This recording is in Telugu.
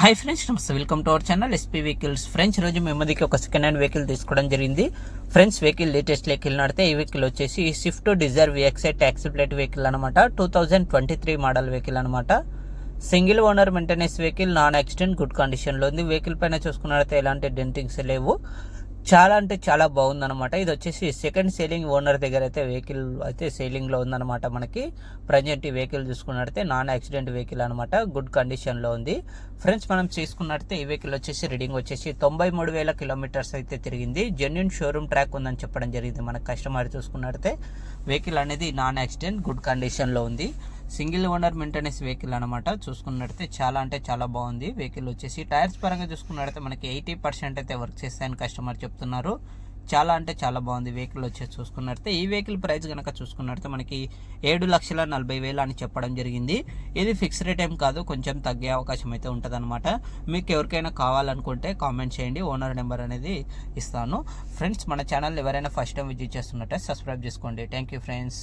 హాయ్ ఫ్రెండ్స్, నమస్తే. Welcome to our channel SP vehicles. Friends, ఈరోజు మీ ముందుకి ఒక సెకండ్ హ్యాండ్ వెహికల్ తీసుకోవడం జరిగింది. ఫ్రెండ్స్, వెహికల్ లేటెస్ట్ వెహికల్ నడితే ఈ వెహికల్ వచ్చేసి Swift Dzire VXI taxi plate vehicle అనమాట. 2023 మోడల్ వెహికల్ అనమాట. Single owner maintenance vehicle, non accident, good కండిషన్లో ఉంది. వెహికల్ పైన చూసుకున్నట్లయితే ఎలాంటి డెంటింగ్స్ లేవు. చాలా అంటే చాలా బాగుందన్నమాట. ఇది వచ్చేసి సెకండ్ సేలింగ్ ఓనర్ దగ్గర అయితే వెహికల్ అయితే సేలింగ్లో ఉందన్నమాట. మనకి ప్రజెంట్ ఈ వెహికల్ చూసుకున్నట్లయితే నాన్ యాక్సిడెంట్ వెహికల్ అనమాట. గుడ్ కండిషన్లో ఉంది. ఫ్రెండ్స్, మనం చూసుకున్నట్లయితే ఈ వెహికల్ వచ్చేసి రీడింగ్ వచ్చేసి 93,000 కిలోమీటర్స్ అయితే తిరిగింది. జెన్యున్ షోరూమ్ ట్రాక్ ఉందని చెప్పడం జరిగింది. మన కస్టమర్ చూసుకున్నట్లయితే వెహికల్ అనేది నాన్ యాక్సిడెంట్, గుడ్ కండిషన్లో ఉంది. సింగిల్ ఓనర్ మెయింటెనెన్స్ వెహికల్ అనమాట. చూసుకున్నట్లయితే చాలా అంటే చాలా బాగుంది. వెహికల్ వచ్చేసి టైర్స్ పరంగా చూసుకున్నట్లయితే మనకి 80% అయితే వర్క్ చేస్తాయని కస్టమర్ చెప్తున్నారు. చాలా అంటే చాలా బాగుంది వెహికల్ వచ్చేసి. చూసుకున్నట్లయితే ఈ వెహికల్ ప్రైస్ కనుక చూసుకున్నట్లయితే మనకి 7,40,000 అని చెప్పడం జరిగింది. ఇది ఫిక్స్ రేట్ ఏం కాదు, కొంచెం తగ్గే అవకాశం అయితే ఉంటుంది అనమాట. మీకు ఎవరికైనా కావాలనుకుంటే కామెంట్ చేయండి, ఓనర్ నెంబర్ అనేది ఇస్తాను. ఫ్రెండ్స్, మన ఛానల్ ఎవరైనా ఫస్ట్ టైం విజిట్ చేస్తున్నట్టే సబ్స్క్రైబ్ చేసుకోండి. Thank you friends.